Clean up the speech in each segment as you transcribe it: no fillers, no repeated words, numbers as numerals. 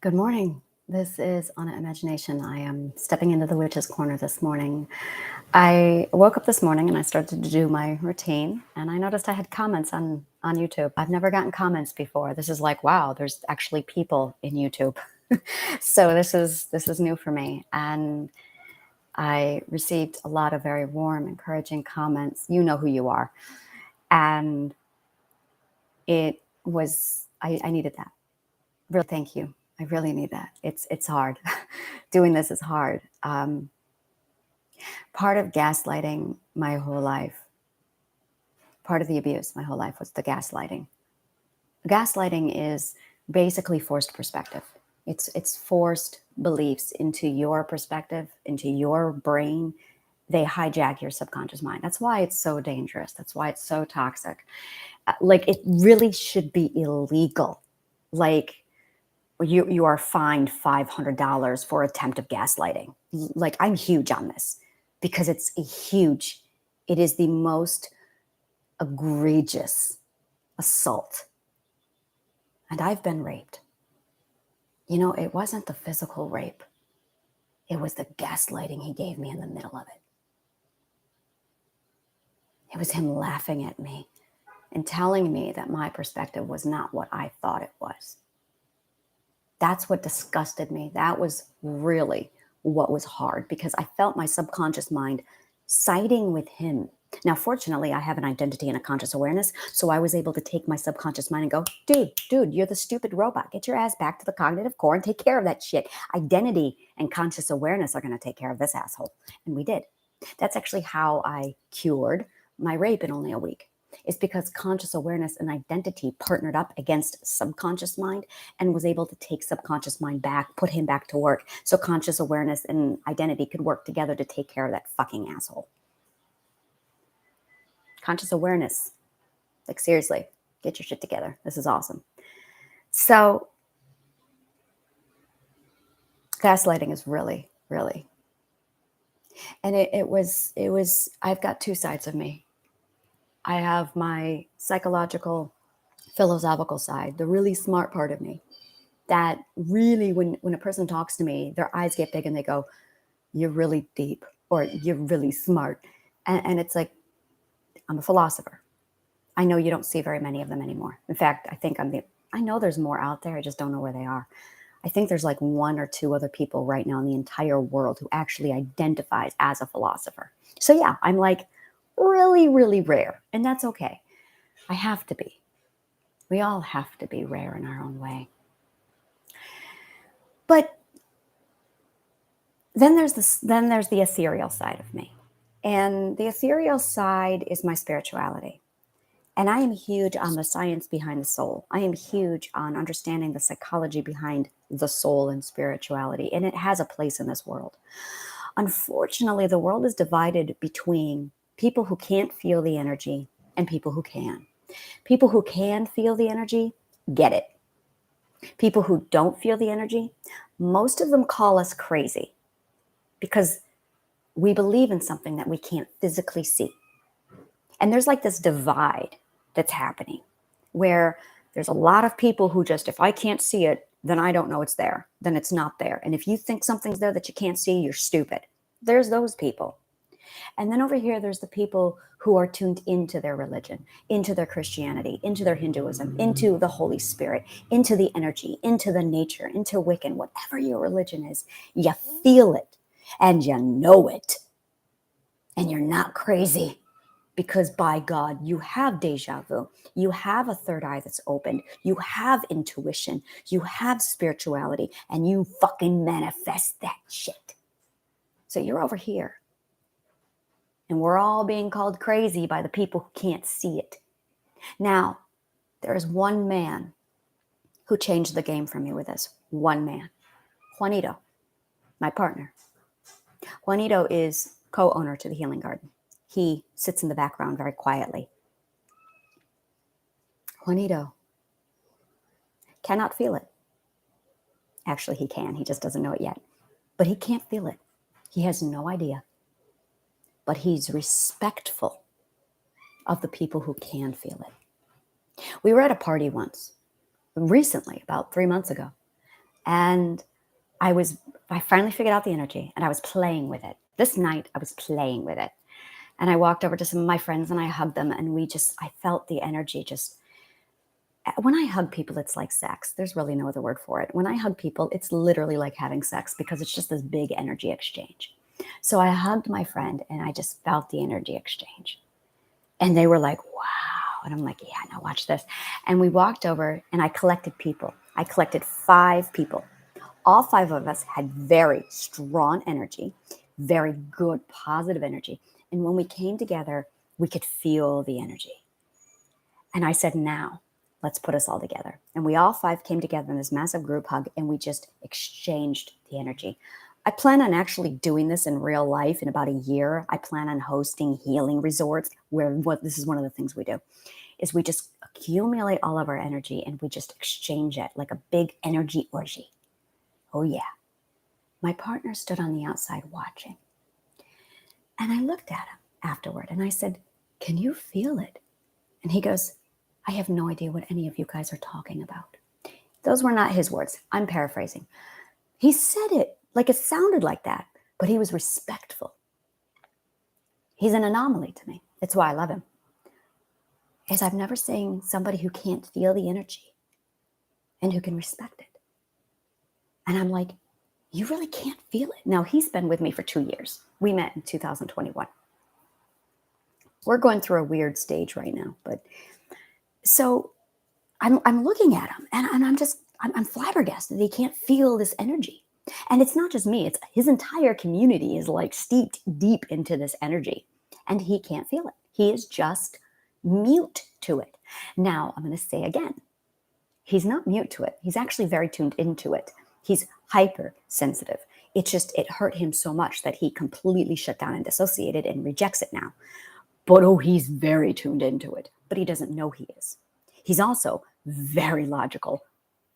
Good morning. This is Anna Imagination. I am stepping into the witch's corner this morning. I woke up this morning and I started to do my routine, and I noticed I had comments on YouTube. I've never gotten comments before. This is like, wow, there's actually people in YouTube. So this is new for me, and I received a lot of very warm, encouraging comments. You know who you are, and I needed that. Really, thank you. I really need that. It's hard. Doing this is hard. Part of gaslighting my whole life, part of the abuse my whole life was the gaslighting. Gaslighting is basically forced perspective. It's forced beliefs into your perspective, into your brain. They hijack your subconscious mind. That's why it's so dangerous. That's why it's so toxic. Like, it really should be illegal. Like, you are fined $500 for attempt of gaslighting. Like, I'm huge on this because it is the most egregious assault. And I've been raped. It wasn't the physical rape. It was the gaslighting he gave me in the middle of it. It was him laughing at me and telling me that my perspective was not what I thought it was. That's what disgusted me. That was really what was hard, because I felt my subconscious mind siding with him. Now, fortunately, I have an identity and a conscious awareness, so I was able to take my subconscious mind and go, dude, you're the stupid robot. Get your ass back to the cognitive core and take care of that shit. Identity and conscious awareness are going to take care of this asshole. And we did. That's actually how I cured my rape in only a week. It's because conscious awareness and identity partnered up against subconscious mind and was able to take subconscious mind back, put him back to work, so conscious awareness and identity could work together to take care of that fucking asshole. Conscious awareness. Like, seriously, get your shit together. This is awesome. So gaslighting is really, really, and it was, I've got two sides of me. I have my psychological, philosophical side, the really smart part of me, that really, when a person talks to me, their eyes get big and they go, you're really deep, or you're really smart. And it's like, I'm a philosopher. I know you don't see very many of them anymore. In fact, I know there's more out there. I just don't know where they are. I think there's like one or two other people right now in the entire world who actually identifies as a philosopher. So yeah, I'm like really, really rare, and that's okay. I have to be. We all have to be rare in our own way. But then there's the ethereal side of me. And the ethereal side is my spirituality. And I am huge on the science behind the soul. I am huge on understanding the psychology behind the soul and spirituality. And it has a place in this world. Unfortunately, the world is divided between people who can't feel the energy and people who can. People who can feel the energy get it. People who don't feel the energy, most of them call us crazy because we believe in something that we can't physically see. And there's like this divide that's happening where there's a lot of people who just, if I can't see it, then I don't know it's there. Then it's not there. And if you think something's there that you can't see, you're stupid. There's those people. And then over here, there's the people who are tuned into their religion, into their Christianity, into their Hinduism, into the Holy Spirit, into the energy, into the nature, into Wiccan, whatever your religion is. You feel it and you know it. And you're not crazy. Because by God, you have deja vu. You have a third eye that's opened. You have intuition. You have spirituality. And you fucking manifest that shit. So you're over here. And we're all being called crazy by the people who can't see it. Now, there is one man who changed the game for me with this. One man. Juanito, my partner. Juanito is co-owner to the Healing Garden. He sits in the background very quietly. Juanito cannot feel it. Actually, he can. He just doesn't know it yet. But he can't feel it. He has no idea. But he's respectful of the people who can feel it. We were at a party once, recently, about 3 months ago. And I finally figured out the energy and I was playing with it. This night I was playing with it. And I walked over to some of my friends and I hugged them and I felt the energy just, when I hug people, it's like sex. There's really no other word for it. When I hug people, it's literally like having sex because it's just this big energy exchange. So I hugged my friend and I just felt the energy exchange. And they were like, wow. And I'm like, yeah, now watch this. And we walked over and I collected people. I collected 5 people. All 5 of us had very strong energy, very good, positive energy. And when we came together, we could feel the energy. And I said, now let's put us all together. And we all 5 came together in this massive group hug and we just exchanged the energy. I plan on actually doing this in real life in about a year. I plan on hosting healing resorts where this is one of the things we do is we just accumulate all of our energy and we just exchange it like a big energy orgy. Oh yeah. My partner stood on the outside watching. And I looked at him afterward and I said, can you feel it? And he goes, I have no idea what any of you guys are talking about. Those were not his words. I'm paraphrasing. He said it like it sounded like that, but he was respectful. He's an anomaly to me. It's why I love him. Is I've never seen somebody who can't feel the energy and who can respect it. And I'm like, you really can't feel it. Now, he's been with me for 2 years. We met in 2021. We're going through a weird stage right now. But so I'm looking at him and I'm flabbergasted that he can't feel this energy. And it's not just me. It's his entire community is like steeped deep into this energy. And he can't feel it. He is just mute to it. Now, I'm going to say again, he's not mute to it. He's actually very tuned into it. He's hypersensitive. It hurt him so much that he completely shut down and dissociated and rejects it now. But he's very tuned into it. But he doesn't know he is. He's also very logical,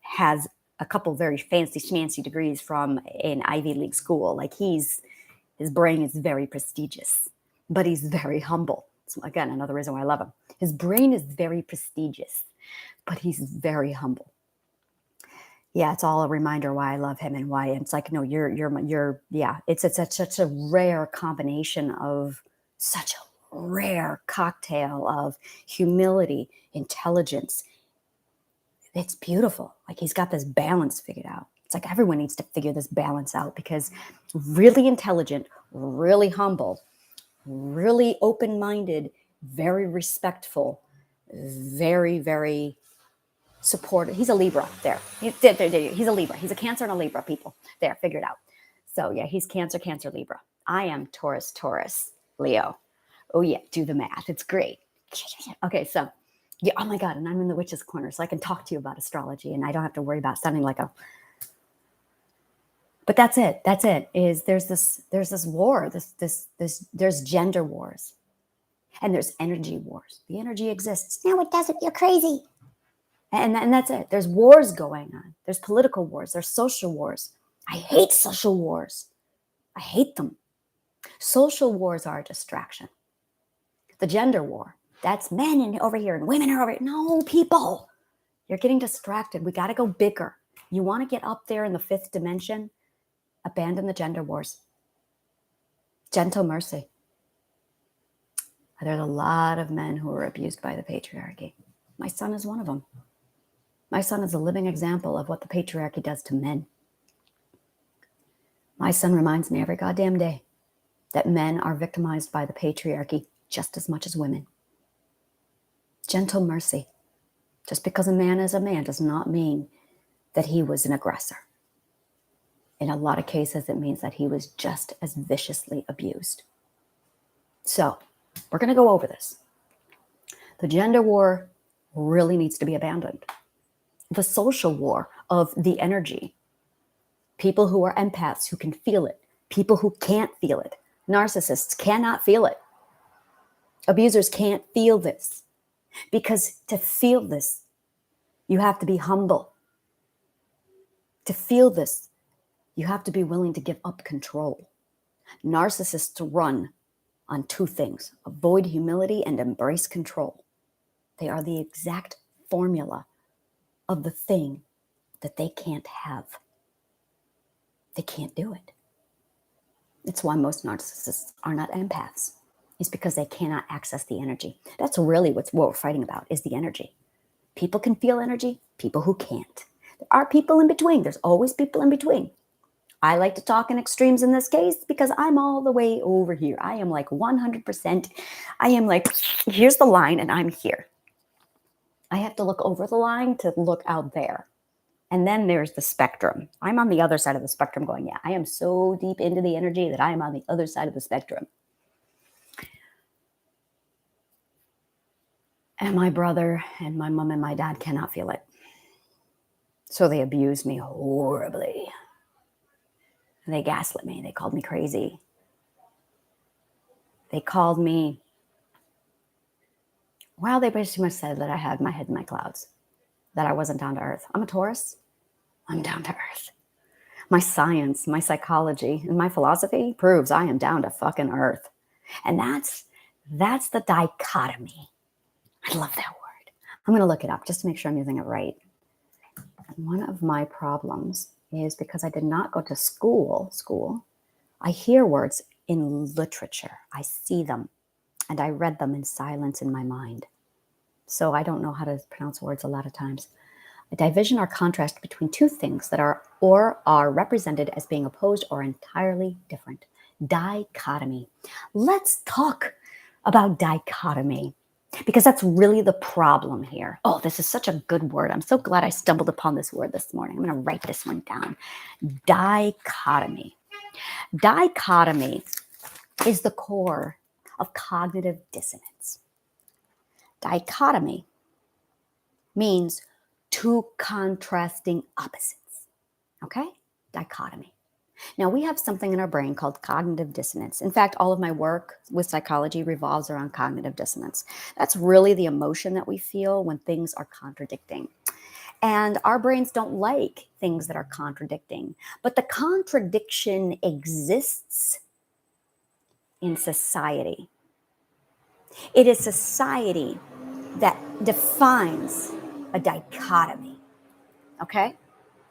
has a couple very fancy schmancy degrees from an Ivy League school. Like his brain is very prestigious, but he's very humble. So again, another reason why I love him. His brain is very prestigious, but he's very humble. Yeah, it's all a reminder why I love him and why it's like, no, yeah, it's such a rare combination of such a rare cocktail of humility, intelligence. It's beautiful. Like he's got this balance figured out. It's like everyone needs to figure this balance out because really intelligent, really humble, really open-minded, very respectful, very, very supportive. He's a Libra there. He's a Libra. He's a Cancer and a Libra, people. There, figure it out. So yeah, he's Cancer, Cancer, Libra. I am Taurus, Taurus, Leo. Oh yeah, do the math. It's great. Okay, so yeah, oh my God, and I'm in the witch's corner, so I can talk to you about astrology and I don't have to worry about sounding like a. But that's it. That's it. Is there's this war, there's gender wars. And there's energy wars. The energy exists. No, it doesn't. You're crazy. And that's it. There's wars going on. There's political wars. There's social wars. I hate social wars. I hate them. Social wars are a distraction. The gender war, that's men over here and women are over here. No, people, you're getting distracted. We got to go bigger. You want to get up there in the 5th dimension? Abandon the gender wars. Gentle mercy. There's a lot of men who are abused by the patriarchy. My son is one of them. My son is a living example of what the patriarchy does to men. My son reminds me every goddamn day that men are victimized by the patriarchy just as much as women. Gentle mercy. Just because a man is a man does not mean that he was an aggressor. In a lot of cases, it means that he was just as viciously abused. So, we're going to go over this. The gender war really needs to be abandoned. The social war of the energy. People who are empaths who can feel it. People who can't feel it. Narcissists cannot feel it. Abusers can't feel this. Because to feel this, you have to be humble. To feel this, you have to be willing to give up control. Narcissists run on 2 things: avoid humility and embrace control. They are the exact formula of the thing that they can't have. They can't do it. It's why most narcissists are not empaths. It's because they cannot access the energy. That's really what we're fighting about, is the energy. People can feel energy, people who can't. There are people in between. There's always people in between. I like to talk in extremes in this case because I'm all the way over here. I am like 100%. I am like, here's the line and I'm here. I have to look over the line to look out there. And then there's the spectrum. I'm on the other side of the spectrum going, yeah, I am so deep into the energy that I am on the other side of the spectrum. And my brother and my mom and my dad cannot feel it. So they abused me horribly. They gaslit me. They called me crazy. They called me, well, they pretty much said that I had my head in my clouds, that I wasn't down to earth. I'm a Taurus. I'm down to earth. My science, my psychology, and my philosophy proves I am down to fucking earth. And that's the dichotomy. I love that word. I'm going to look it up just to make sure I'm using it right. One of my problems is because I did not go to school, I hear words in literature. I see them and I read them in silence in my mind. So I don't know how to pronounce words a lot of times. A division or contrast between two things that are or are represented as being opposed or entirely different. Dichotomy. Let's talk about dichotomy, because that's really the problem here. Oh, this is such a good word. I'm so glad I stumbled upon this word this morning. I'm going to write this one down. Dichotomy. Dichotomy is the core of cognitive dissonance. Dichotomy means two contrasting opposites. Okay? Dichotomy. Now, we have something in our brain called cognitive dissonance. In fact, all of my work with psychology revolves around cognitive dissonance. That's really the emotion that we feel when things are contradicting. And our brains don't like things that are contradicting. But the contradiction exists in society. It is society that defines a dichotomy. Okay?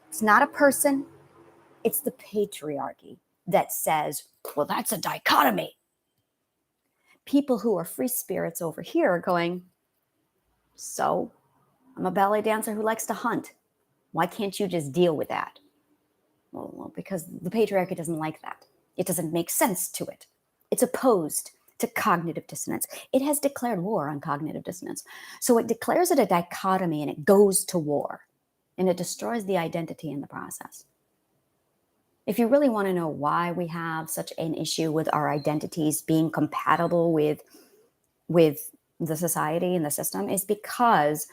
It's not a person. It's the patriarchy that says, well, that's a dichotomy. People who are free spirits over here are going, so I'm a ballet dancer who likes to hunt. Why can't you just deal with that? Well, because the patriarchy doesn't like that. It doesn't make sense to it. It's opposed to cognitive dissonance. It has declared war on cognitive dissonance. So it declares it a dichotomy and it goes to war and it destroys the identity in the process. If you really want to know why we have such an issue with our identities being compatible with the society and the system, is because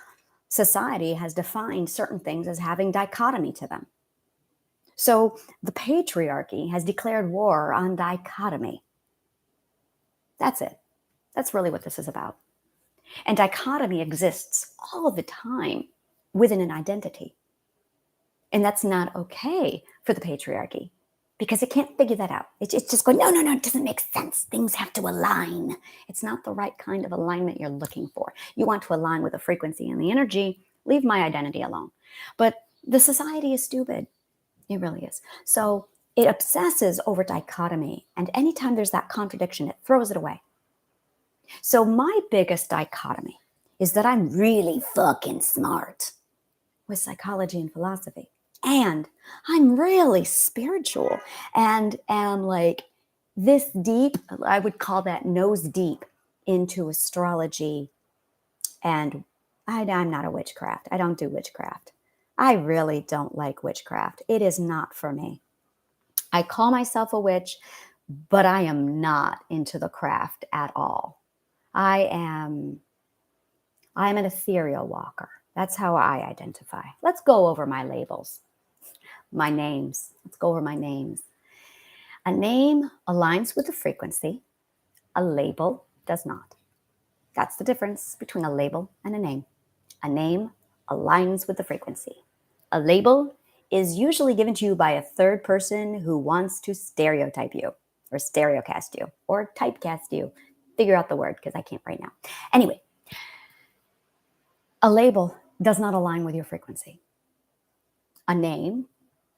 society has defined certain things as having dichotomy to them. So the patriarchy has declared war on dichotomy. That's it. That's really what this is about. And dichotomy exists all the time within an identity. And that's not okay for the patriarchy because it can't figure that out. It's just going, no, it doesn't make sense. Things have to align. It's not the right kind of alignment you're looking for. You want to align with the frequency and the energy. Leave my identity alone. But the society is stupid. It really is. So it obsesses over dichotomy. And anytime there's that contradiction, it throws it away. So my biggest dichotomy is that I'm really fucking smart with psychology and philosophy. And I'm really spiritual and am like this deep, I would call that nose deep into astrology. And I'm not a witchcraft. I don't do witchcraft. I really don't like witchcraft. It is not for me. I call myself a witch, but I am not into the craft at all. I'm an ethereal walker. That's how I identify. Let's go over my labels. My names. Let's go over my names. A name aligns with the frequency. A label does not. That's the difference between a label and a name. A name aligns with the frequency. A label is usually given to you by a third person who wants to stereotype you or stereocast you or typecast you. Figure out the word because I can't right now. Anyway, a label does not align with your frequency. A name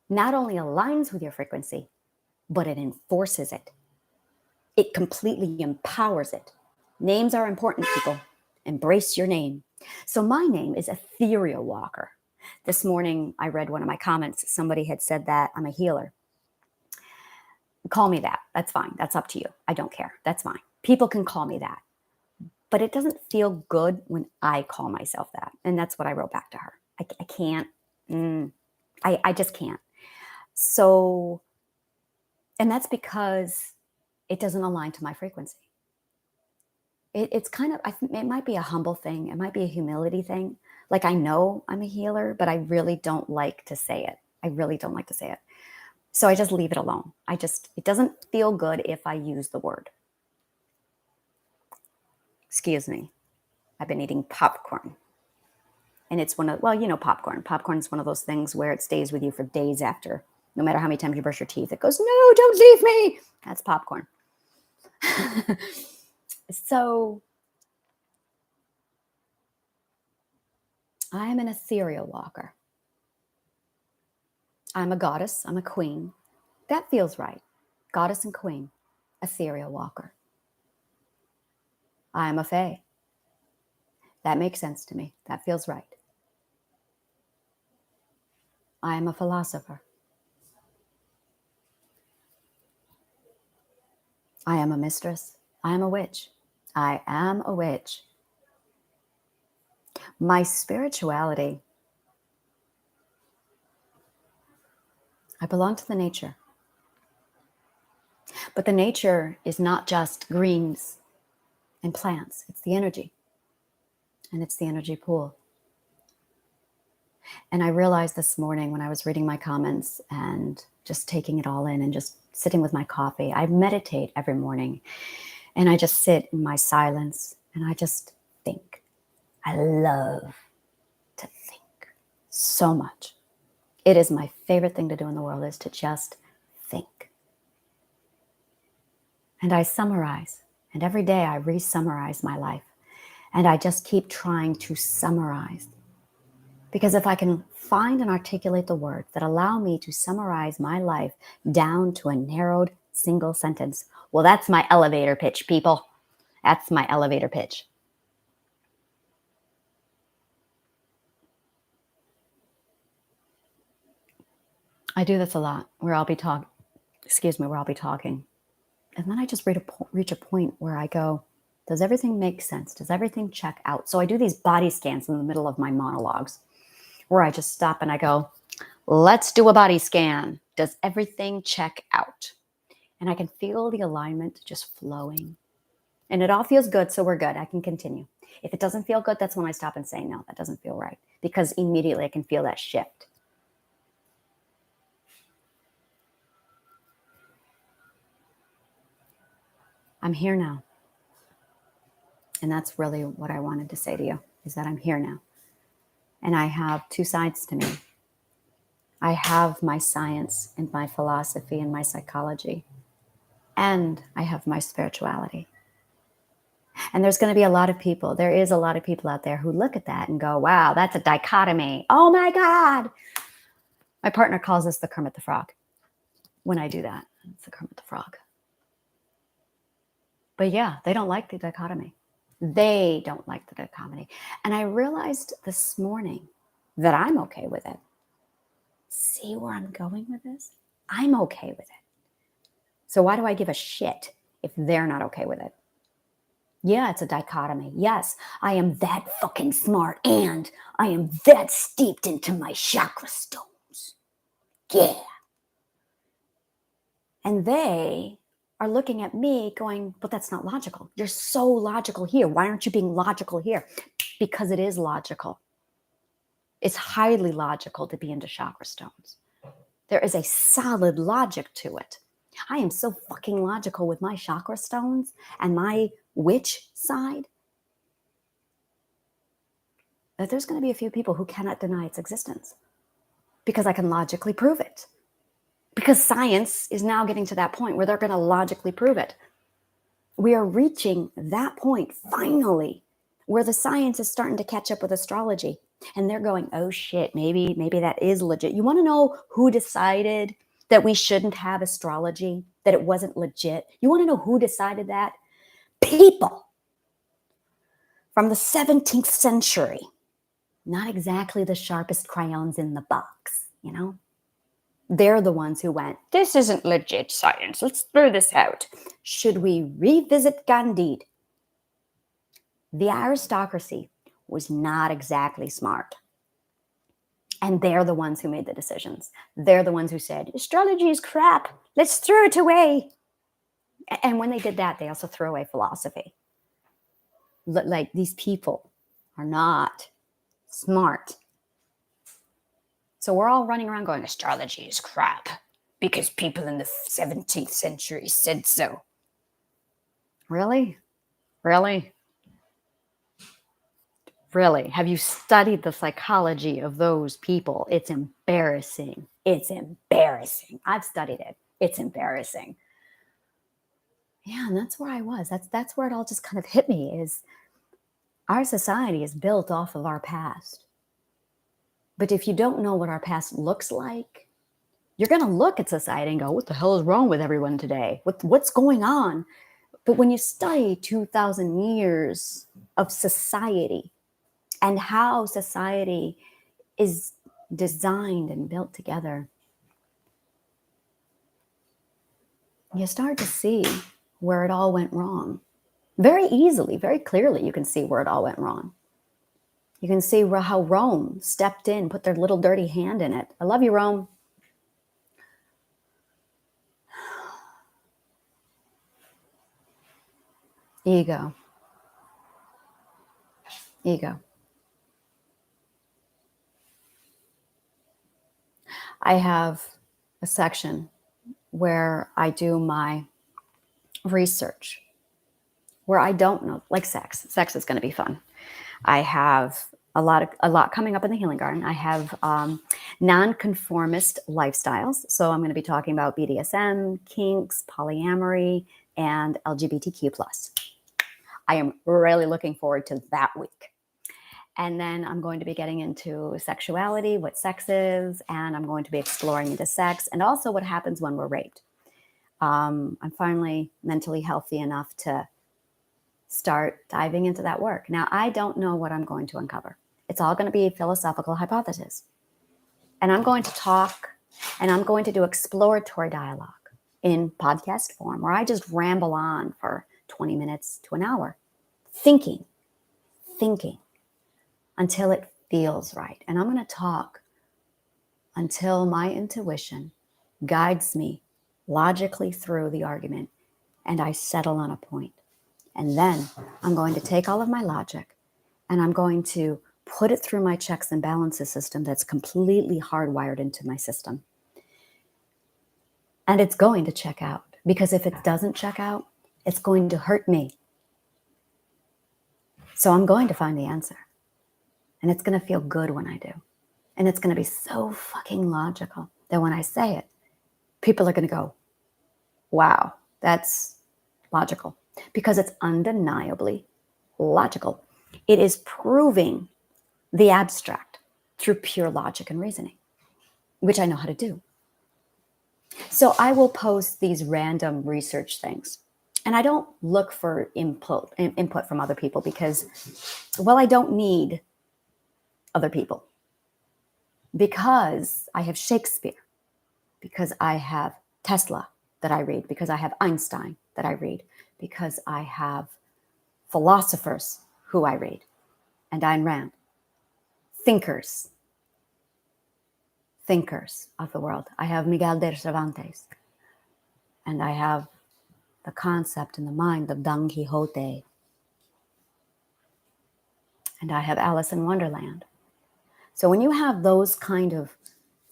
not only aligns with your frequency, but it enforces it. It completely empowers it. Names are important, people. Embrace your name. So my name is Ethereal Walker. This morning, I read one of my comments. Somebody had said that I'm a healer. Call me that. That's fine. That's up to you. I don't care. That's fine. People can call me that. But it doesn't feel good when I call myself that. And that's what I wrote back to her. I can't. I just can't. So, and that's because it doesn't align to my frequency. It's kind of, I think it might be a humble thing. It might be a humility thing. Like, I know I'm a healer, but I really don't like to say it. I really don't like to say it. So I just leave it alone. It doesn't feel good if I use the word. Excuse me. I've been eating popcorn. And it's popcorn. Popcorn is one of those things where it stays with you for days after. No matter how many times you brush your teeth, it goes, no, don't leave me. That's popcorn. So I am an ethereal walker. I'm a goddess. I'm a queen. That feels right. Goddess and queen. Ethereal walker. I am a fae. That makes sense to me. That feels right. I am a philosopher. I am a mistress. I am a witch. I am a witch. My spirituality, I belong to the nature. But the nature is not just greens and plants. It's the energy. And it's the energy pool. And I realized this morning when I was reading my comments and just taking it all in and just sitting with my coffee, I meditate every morning and I just sit in my silence and I just think. I love to think so much. It is my favorite thing to do in the world, is to just think. And I summarize. And every day I re-summarize my life. And I just keep trying to summarize. Because if I can find and articulate the words that allow me to summarize my life down to a narrowed single sentence, well, that's my elevator pitch, people. That's my elevator pitch. I do this a lot where I'll be talking. And then I just reach a point where I go, does everything make sense? Does everything check out? So I do these body scans in the middle of my monologues where I just stop and I go, let's do a body scan. Does everything check out? And I can feel the alignment just flowing. And it all feels good, so we're good. I can continue. If it doesn't feel good, that's when I stop and say, no, that doesn't feel right. Because immediately I can feel that shift. I'm here now. And that's really what I wanted to say to you, is that I'm here now. And I have two sides to me. I have my science and my philosophy and my psychology. And I have my spirituality. And there's going to be there is a lot of people out there who look at that and go, wow, that's a dichotomy. Oh my God. My partner calls us the Kermit the Frog. When I do that, it's the Kermit the Frog. But yeah, they don't like the dichotomy. They don't like the dichotomy. And I realized this morning that I'm okay with it. See where I'm going with this? I'm okay with it. So why do I give a shit if they're not okay with it? Yeah, it's a dichotomy. Yes, I am that fucking smart and I am that steeped into my chakra stones. Yeah. And they are looking at me going, but that's not logical. You're so logical here. Why aren't you being logical here? Because it is logical. It's highly logical to be into chakra stones. There is a solid logic to it. I am so fucking logical with my chakra stones and my witch side that there's going to be a few people who cannot deny its existence because I can logically prove it. Because science is now getting to that point where they're going to logically prove it. We are reaching that point finally where the science is starting to catch up with astrology. And they're going, oh shit, maybe that is legit. You want to know who decided that we shouldn't have astrology, that it wasn't legit? You want to know who decided that? People from the 17th century. Not exactly the sharpest crayons in the box, you know? They're the ones who went, this isn't legit science. Let's throw this out. Should we revisit Candide? The aristocracy was not exactly smart. And they're the ones who made the decisions. They're the ones who said, astrology is crap. Let's throw it away. And when they did that, they also threw away philosophy. Like, these people are not smart. So we're all running around going, astrology is crap because people in the 17th century said so. Really? Really? Really? Have you studied the psychology of those people? It's embarrassing. It's embarrassing. I've studied it. It's embarrassing. Yeah, and that's where I was. That's where it all just kind of hit me, is our society is built off of our past. But if you don't know what our past looks like, you're going to look at society and go, what the hell is wrong with everyone today? What's going on? But when you study 2,000 years of society and how society is designed and built together, you start to see where it all went wrong. Very easily, very clearly, you can see where it all went wrong. You can see how Rome stepped in, put their little dirty hand in it. I love you, Rome. Ego. Ego. I have a section where I do my research, where I don't know, like sex. Sex is going to be fun. I have a lot coming up in the Healing Garden. I have nonconformist lifestyles. So I'm going to be talking about BDSM, kinks, polyamory, and LGBTQ+. I am really looking forward to that week. And then I'm going to be getting into sexuality, what sex is, and I'm going to be exploring into sex and also what happens when we're raped. I'm finally mentally healthy enough to start diving into that work. Now, I don't know what I'm going to uncover. It's all going to be philosophical hypothesis. And I'm going to talk, and I'm going to do exploratory dialogue in podcast form, where I just ramble on for 20 minutes to an hour, thinking until it feels right. And I'm going to talk until my intuition guides me logically through the argument and I settle on a point. And then I'm going to take all of my logic and I'm going to put it through my checks and balances system that's completely hardwired into my system. And it's going to check out, because if it doesn't check out, it's going to hurt me. So I'm going to find the answer. And it's going to feel good when I do. And it's going to be so fucking logical that when I say it, people are going to go, wow, that's logical. Because it's undeniably logical. It is proving the abstract through pure logic and reasoning, which I know how to do. So I will post these random research things. And I don't look for input from other people because, well, I don't need other people. Because I have Shakespeare, because I have Tesla that I read, because I have Einstein that I read, because I have philosophers who I read, and Ayn Rand, thinkers of the world. I have Miguel de Cervantes, and I have the concept in the mind of Don Quixote, and I have Alice in Wonderland. So when you have those kind of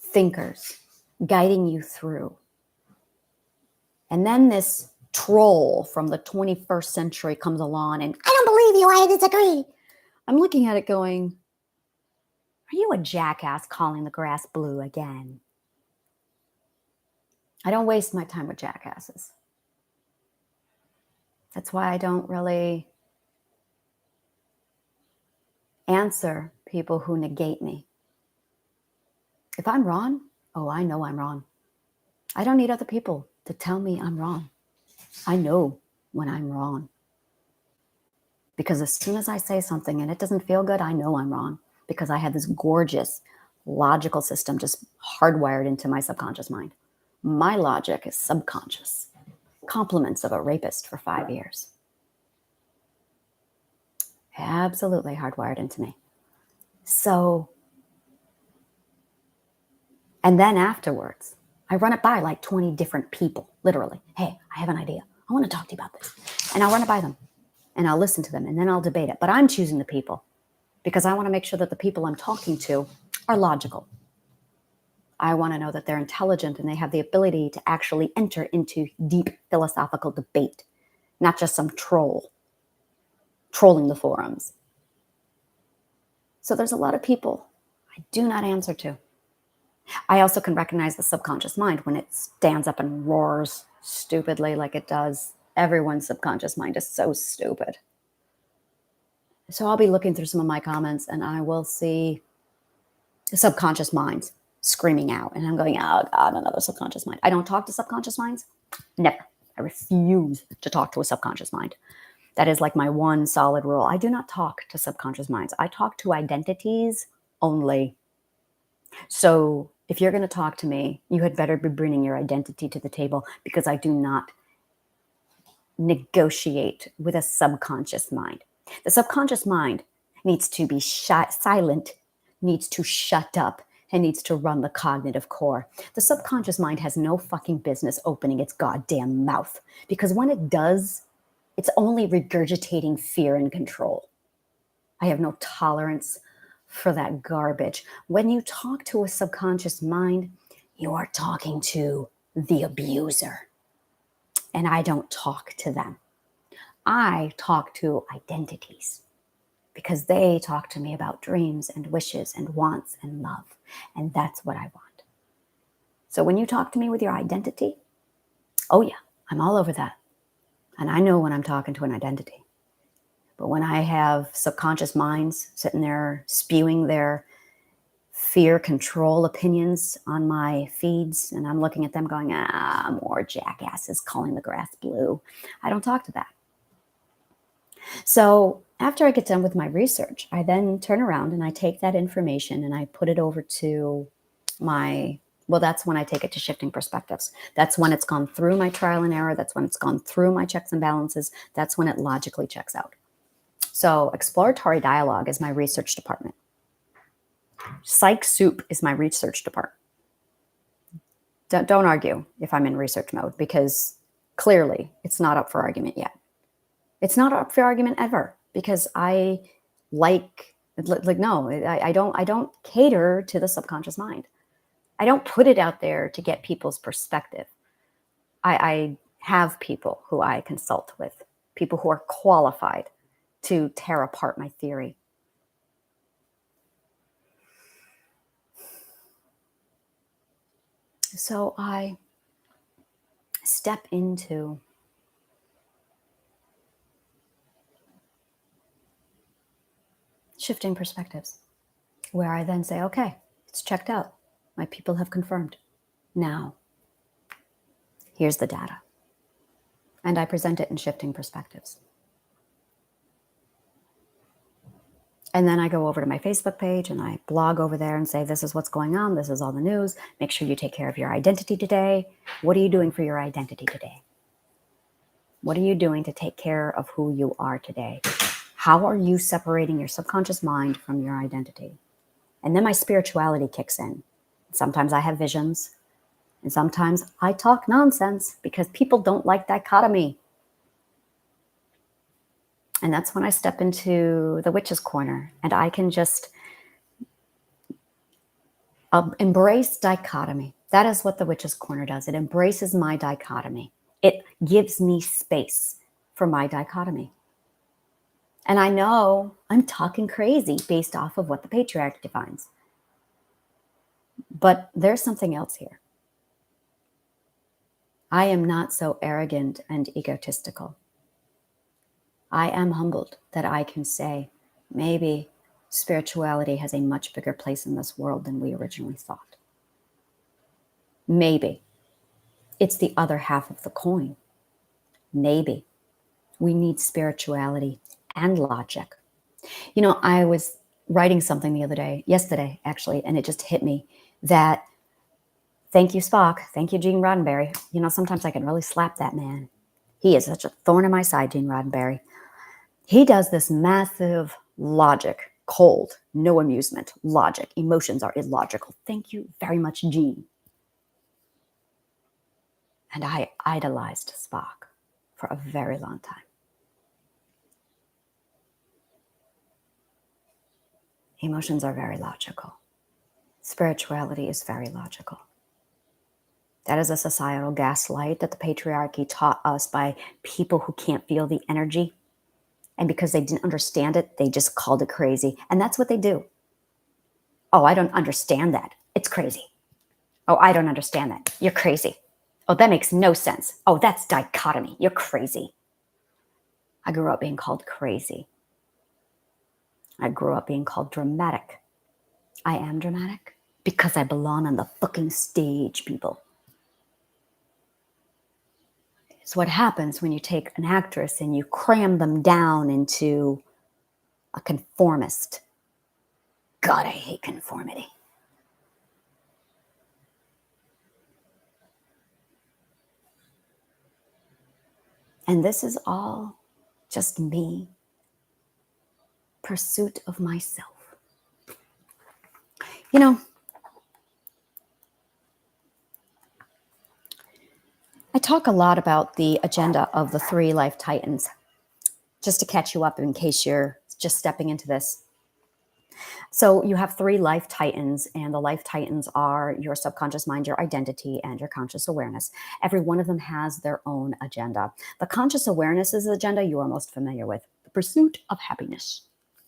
thinkers guiding you through, and then this troll from the 21st century comes along and, I don't believe you, I disagree. I'm looking at it going, are you a jackass calling the grass blue again? I don't waste my time with jackasses. That's why I don't really answer people who negate me. If I'm wrong, oh, I know I'm wrong. I don't need other people to tell me I'm wrong. I know when I'm wrong. Because as soon as I say something and it doesn't feel good, I know I'm wrong. Because I have this gorgeous logical system just hardwired into my subconscious mind. My logic is subconscious. Compliments of a rapist for 5 years. Absolutely hardwired into me. So, and then afterwards, I run it by like 20 different people, literally. Hey, I have an idea. I want to talk to you about this. And I'll run it by them and I'll listen to them and then I'll debate it. But I'm choosing the people because I want to make sure that the people I'm talking to are logical. I want to know that they're intelligent and they have the ability to actually enter into deep philosophical debate, not just some troll trolling the forums. So there's a lot of people I do not answer to. I also can recognize the subconscious mind when it stands up and roars stupidly like it does. Everyone's subconscious mind is so stupid. So I'll be looking through some of my comments and I will see the subconscious minds screaming out. And I'm going, oh God, another subconscious mind. I don't talk to subconscious minds. Never. I refuse to talk to a subconscious mind. That is like my one solid rule. I do not talk to subconscious minds. I talk to identities only. So if you're going to talk to me, you had better be bringing your identity to the table because I do not negotiate with a subconscious mind. The subconscious mind needs to be silent, needs to shut up, and needs to run the cognitive core. The subconscious mind has no fucking business opening its goddamn mouth because when it does, it's only regurgitating fear and control. I have no tolerance for that garbage. When you talk to a subconscious mind, you are talking to the abuser. And I don't talk to them. I talk to identities because they talk to me about dreams and wishes and wants and love. And that's what I want. So when you talk to me with your identity, oh yeah, I'm all over that. And I know when I'm talking to an identity. But when I have subconscious minds sitting there spewing their fear control opinions on my feeds, and I'm looking at them going, more jackasses calling the grass blue. I don't talk to that. So after I get done with my research, I then turn around and I take that information and I put it over to that's when I take it to Shifting Perspectives. That's when it's gone through my trial and error. That's when it's gone through my checks and balances. That's when it logically checks out. So exploratory dialogue is my research department. Psych soup is my research department. Don't argue if I'm in research mode because clearly it's not up for argument yet. It's not up for argument ever because I don't cater to the subconscious mind. I don't put it out there to get people's perspective. I have people who I consult with, people who are qualified to tear apart my theory. So I step into Shifting Perspectives, where I then say, okay, it's checked out. My people have confirmed. Now, here's the data. And I present it in Shifting Perspectives. And then I go over to my Facebook page and I blog over there and say, this is what's going on. This is all the news. Make sure you take care of your identity today. What are you doing for your identity today? What are you doing to take care of who you are today? How are you separating your subconscious mind from your identity? And then my spirituality kicks in. Sometimes I have visions and sometimes I talk nonsense because people don't like dichotomy. And that's when I step into the witch's corner and I can just embrace dichotomy. That is what the witch's corner does. It embraces my dichotomy. It gives me space for my dichotomy. And I know I'm talking crazy based off of what the patriarch defines. But there's something else here. I am not so arrogant and egotistical. I am humbled that I can say, maybe spirituality has a much bigger place in this world than we originally thought. Maybe it's the other half of the coin. Maybe we need spirituality and logic. You know, I was writing something yesterday actually, and it just hit me that thank you, Spock. Thank you, Gene Roddenberry. You know, sometimes I can really slap that man. He is such a thorn in my side, Gene Roddenberry. He does this massive logic, cold, no amusement, logic. Emotions are illogical. Thank you very much, Gene. And I idolized Spock for a very long time. Emotions are very logical. Spirituality is very logical. That is a societal gaslight that the patriarchy taught us by people who can't feel the energy. And because they didn't understand it, they just called it crazy. And that's what they do. Oh, I don't understand that. It's crazy. Oh, I don't understand that. You're crazy. Oh, that makes no sense. Oh, that's dichotomy. You're crazy. I grew up being called crazy. I grew up being called dramatic. I am dramatic because I belong on the fucking stage, people. It's what happens when you take an actress and you cram them down into a conformist. God, I hate conformity. And this is all just me, pursuit of myself. You know, I talk a lot about the agenda of the 3 life titans, just to catch you up in case you're just stepping into this. So you have 3 life titans, and the life titans are your subconscious mind, your identity, and your conscious awareness. Every one of them has their own agenda. The conscious awareness's agenda you are most familiar with, the pursuit of happiness.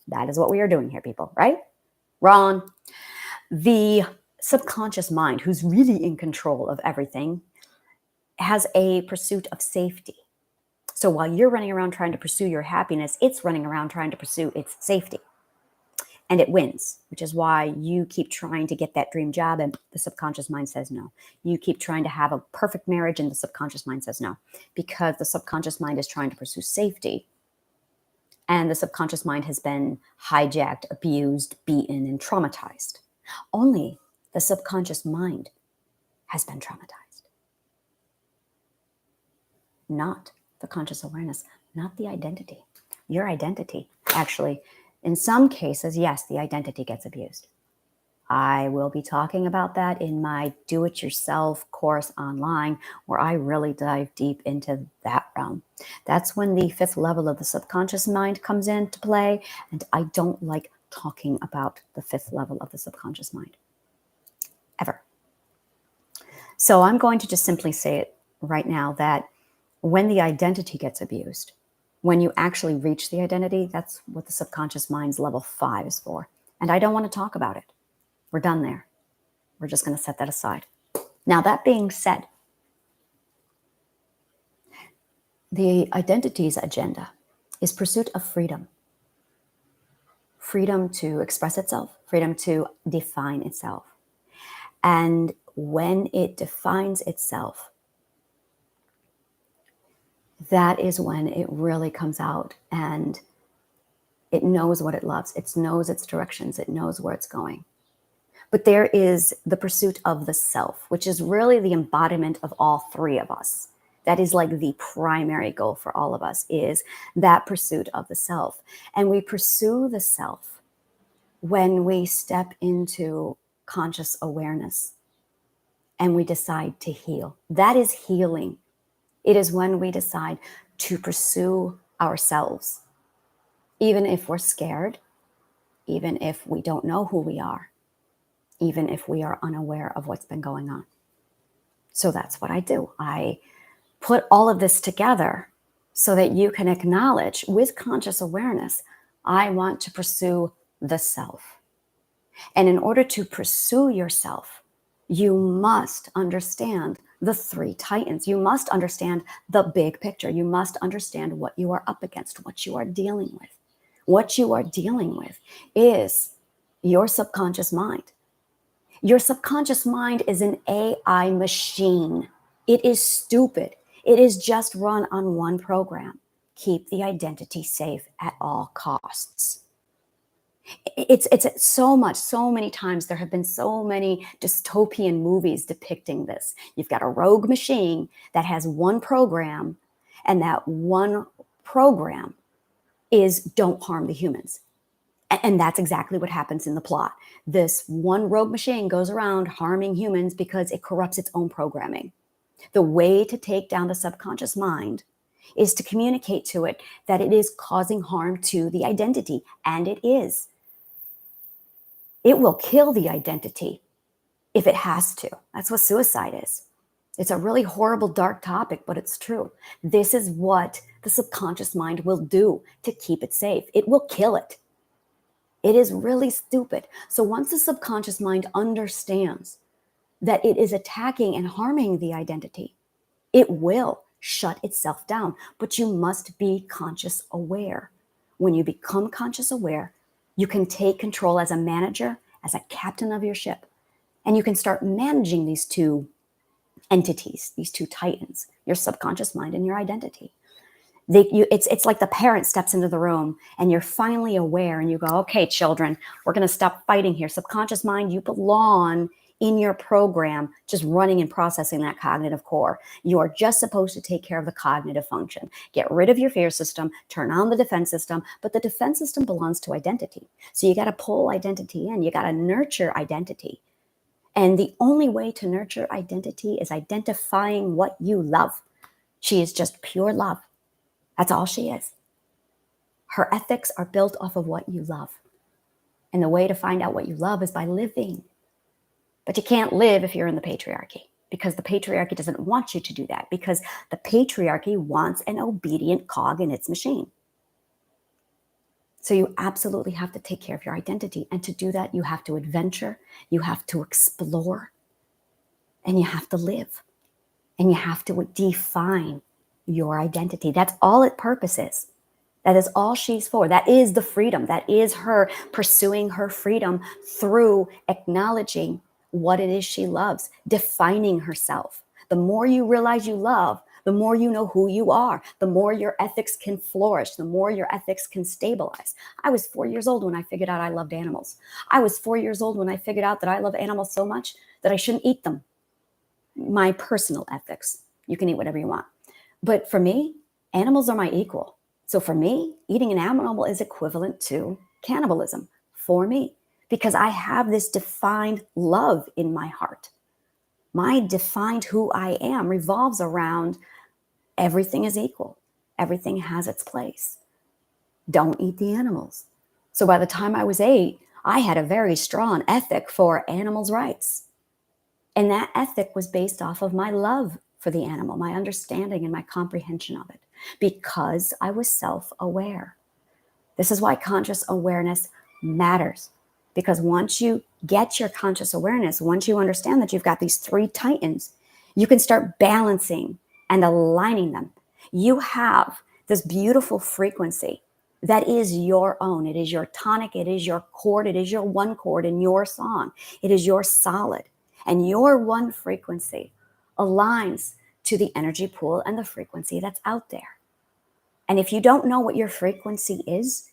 That is what we are doing here, people, right? Wrong. The subconscious mind, who's really in control of everything, has a pursuit of safety. So while you're running around trying to pursue your happiness, it's running around trying to pursue its safety. And it wins, which is why you keep trying to get that dream job and the subconscious mind says no. You keep trying to have a perfect marriage and the subconscious mind says no, because the subconscious mind is trying to pursue safety. And the subconscious mind has been hijacked, abused, beaten, and traumatized. Only the subconscious mind has been traumatized. Not the conscious awareness, not the identity. Your identity, actually, in some cases, yes, the identity gets abused. I will be talking about that in my do-it-yourself course online, where I really dive deep into that realm. That's when the 5th level of the subconscious mind comes into play, and I don't like talking about the 5th level of the subconscious mind, ever. So I'm going to just simply say it right now that when the identity gets abused, when you actually reach the identity, that's what the subconscious mind's level 5 is for. And I don't want to talk about it. We're done there. We're just going to set that aside. Now, that being said, the identity's agenda is pursuit of freedom. Freedom to express itself, freedom to define itself. And when it defines itself, that is when it really comes out and it knows what it loves. It knows its directions. It knows where it's going. But there is the pursuit of the self, which is really the embodiment of all 3 of us. That is like the primary goal for all of us, is that pursuit of the self. And we pursue the self when we step into conscious awareness and we decide to heal. That is healing. It is when we decide to pursue ourselves, even if we're scared, even if we don't know who we are, even if we are unaware of what's been going on. So that's what I do. I put all of this together so that you can acknowledge with conscious awareness, I want to pursue the self. And in order to pursue yourself, you must understand the 3 titans. You must understand the big picture. You must understand what you are up against, what you are dealing with. What you are dealing with is your subconscious mind. Your subconscious mind is an AI machine. It is stupid. It is just run on one program. Keep the identity safe at all costs. It's so many times there have been so many dystopian movies depicting this. You've got a rogue machine that has one program, and that one program is don't harm the humans. And that's exactly what happens in the plot. This one rogue machine goes around harming humans because it corrupts its own programming. The way to take down the subconscious mind is to communicate to it that it is causing harm to the identity, and it is. It will kill the identity if it has to. That's what suicide is. It's a really horrible, dark topic, but it's true. This is what the subconscious mind will do to keep it safe. It will kill it. It is really stupid. So once the subconscious mind understands that it is attacking and harming the identity, it will shut itself down. But you must be conscious aware. When you become conscious aware, you can take control as a manager, as a captain of your ship, and you can start managing these two entities, these two titans, your subconscious mind and your identity. It's like the parent steps into the room and you're finally aware and you go, okay, children, we're going to stop fighting here. Subconscious mind, you belong in your program, just running and processing that cognitive core. You are just supposed to take care of the cognitive function. Get rid of your fear system, turn on the defense system, but the defense system belongs to identity. So you got to pull identity in. You got to nurture identity. And the only way to nurture identity is identifying what you love. She is just pure love. That's all she is. Her ethics are built off of what you love. And the way to find out what you love is by living. But you can't live if you're in the patriarchy, because the patriarchy doesn't want you to do that, because the patriarchy wants an obedient cog in its machine. So you absolutely have to take care of your identity. And to do that, you have to adventure, you have to explore, and you have to live. And you have to define your identity. That's all its purpose is. That is all she's for. That is the freedom. That is her pursuing her freedom through acknowledging what it is she loves, defining herself. The more you realize you love, the more you know who you are, the more your ethics can flourish, the more your ethics can stabilize. I was 4 years old when I figured out I loved animals. I was 4 years old when I figured out that I love animals so much that I shouldn't eat them. My personal ethics. You can eat whatever you want. But for me, animals are my equal. So for me, eating an animal is equivalent to cannibalism for me, because I have this defined love in my heart. My defined who I am revolves around everything is equal. Everything has its place. Don't eat the animals. So by the time I was 8, I had a very strong ethic for animals' rights. And that ethic was based off of my love for the animal, my understanding and my comprehension of it, because I was self-aware. This is why conscious awareness matters. Because once you get your conscious awareness, once you understand that you've got these 3 titans, you can start balancing and aligning them. You have this beautiful frequency that is your own. It is your tonic, it is your chord, it is your one chord in your song. It is your solid. And your one frequency aligns to the energy pool and the frequency that's out there. And if you don't know what your frequency is,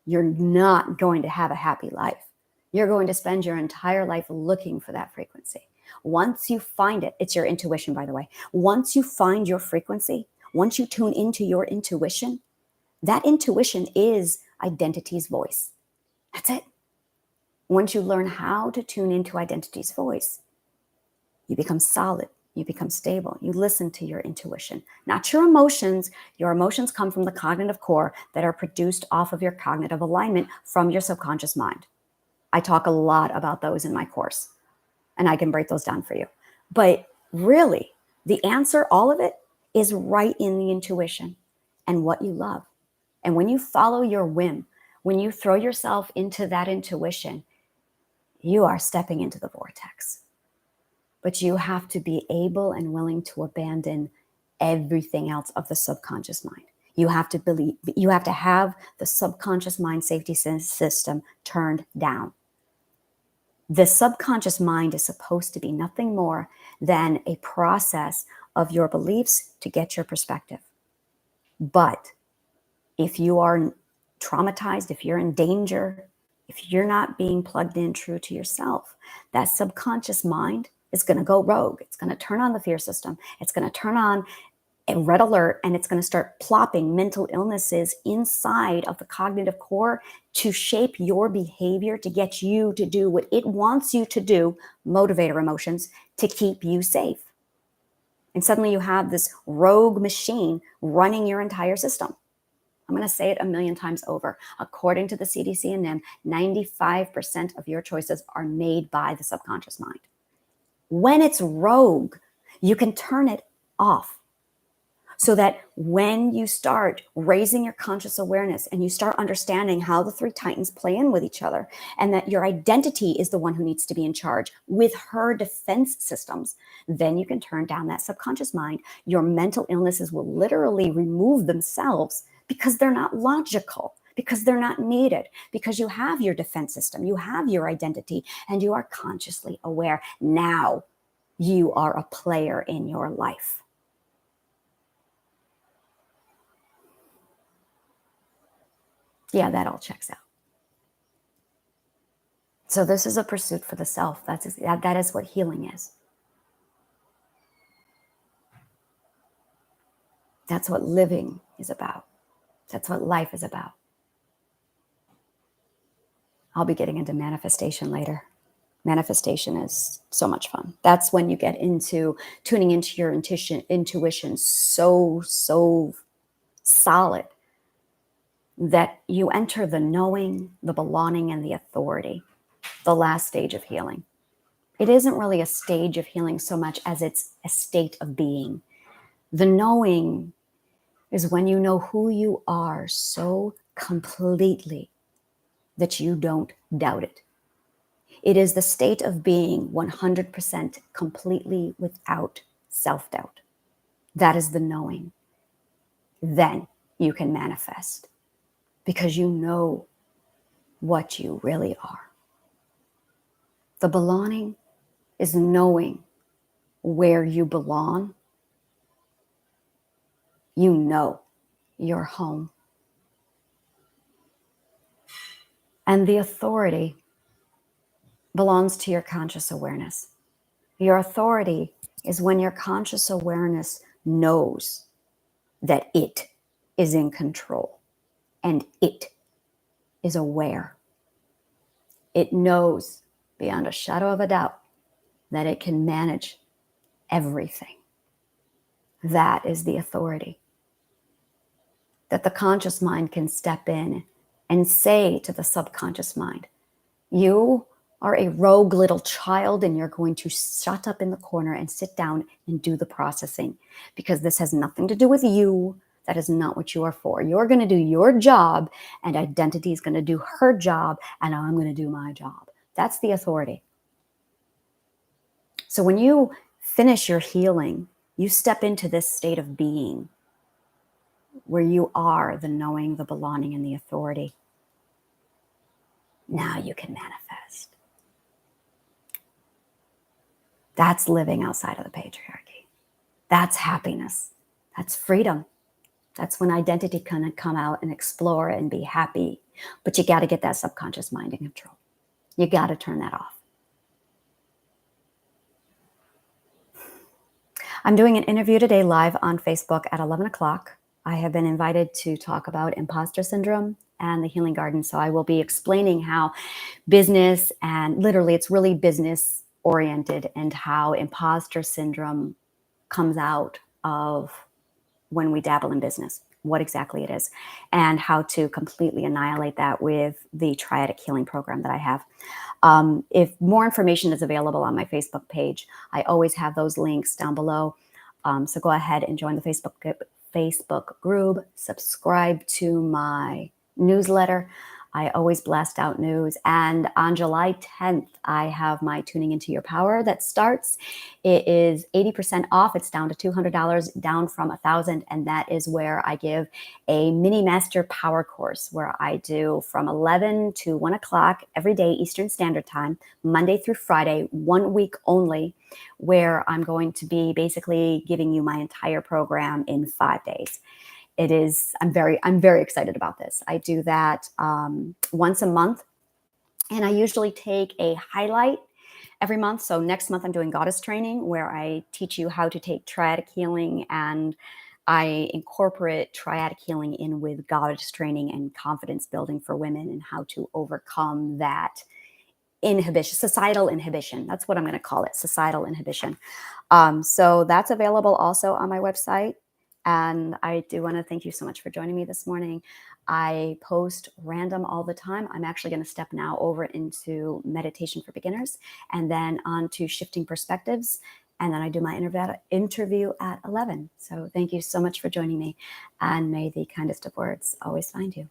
you're not going to have a happy life. You're going to spend your entire life looking for that frequency. Once you find it, it's your intuition, by the way. Once you find your frequency, once you tune into your intuition, that intuition is identity's voice. That's it. Once you learn how to tune into identity's voice, you become solid. You become stable. You listen to your intuition, not your emotions. Your emotions come from the cognitive core that are produced off of your cognitive alignment from your subconscious mind. I talk a lot about those in my course, and I can break those down for you. But really, the answer, all of it, is right in the intuition and what you love. And when you follow your whim, when you throw yourself into that intuition, you are stepping into the vortex. But you have to be able and willing to abandon everything else of the subconscious mind. You have to believe, you have to have the subconscious mind safety system turned down. The subconscious mind is supposed to be nothing more than a process of your beliefs to get your perspective. But if you are traumatized, if you're in danger, if you're not being plugged in true to yourself, that subconscious mind is going to go rogue. It's going to turn on the fear system. It's going to turn on a red alert, and it's going to start plopping mental illnesses inside of the cognitive core to shape your behavior, to get you to do what it wants you to do, motivator emotions, to keep you safe. And suddenly you have this rogue machine running your entire system. I'm going to say it a million times over. According to the CDC and NIM, 95% of your choices are made by the subconscious mind. When it's rogue, you can turn it off. So that when you start raising your conscious awareness and you start understanding how the three titans play in with each other, and that your identity is the one who needs to be in charge with her defense systems, then you can turn down that subconscious mind. Your mental illnesses will literally remove themselves because they're not logical, because they're not needed, because you have your defense system, you have your identity, and you are consciously aware. Now you are a player in your life. Yeah, that all checks out. So this is a pursuit for the self. That is what healing is. That's what living is about. That's what life is about. I'll be getting into manifestation later. Manifestation is so much fun. That's when you get into tuning into your intuition so solid that you enter the knowing, the belonging, and the authority, the last stage of healing. It isn't really a stage of healing so much as it's a state of being. The knowing is when you know who you are so completely that you don't doubt it. It is the state of being 100% completely without self-doubt. That is the knowing. Then you can manifest because you know what you really are. The belonging is knowing where you belong. You know your home. And the authority belongs to your conscious awareness. Your authority is when your conscious awareness knows that it is in control and it is aware. It knows beyond a shadow of a doubt that it can manage everything. That is the authority. That the conscious mind can step in and say to the subconscious mind, you are a rogue little child and you're going to shut up in the corner and sit down and do the processing because this has nothing to do with you. That is not what you are for. You're going to do your job and identity is going to do her job and I'm going to do my job. That's the authority. So when you finish your healing, you step into this state of being where you are the knowing, the belonging, and the authority. Now you can manifest. That's living outside of the patriarchy. That's happiness. That's freedom. That's when identity can come out and explore and be happy. But you got to get that subconscious mind in control. You got to turn that off. I'm doing an interview today live on Facebook at 11 o'clock. I have been invited to talk about imposter syndrome and the healing garden. So I will be explaining how business, and literally it's really business oriented, and how imposter syndrome comes out of when we dabble in business, what exactly it is, and how to completely annihilate that with the triadic healing program that I have. If more information is available on my Facebook page, I always have those links down below. So go ahead and join the Facebook group, subscribe to my newsletter. I always blast out news. And on July 10th, I have my Tuning Into Your Power that starts. It is 80% off. It's down to $200, down from $1,000. And that is where I give a mini master power course where I do from 11 to 1 o'clock every day, Eastern Standard Time, Monday through Friday, 1 week only, where I'm going to be basically giving you my entire program in 5 days. It is, I'm very excited about this. I do that once a month, and I usually take a highlight every month. So next month I'm doing goddess training, where I teach you how to take triadic healing, and I incorporate triadic healing in with goddess training and confidence building for women, and how to overcome that inhibition, societal inhibition. That's what I'm going to call it, societal inhibition. So that's available also on my website. And I do want to thank you so much for joining me this morning. I post random all the time. I'm actually going to step now over into meditation for beginners, and then on to shifting perspectives. And then I do my interview at 11. So thank you so much for joining me, and may the kindest of words always find you.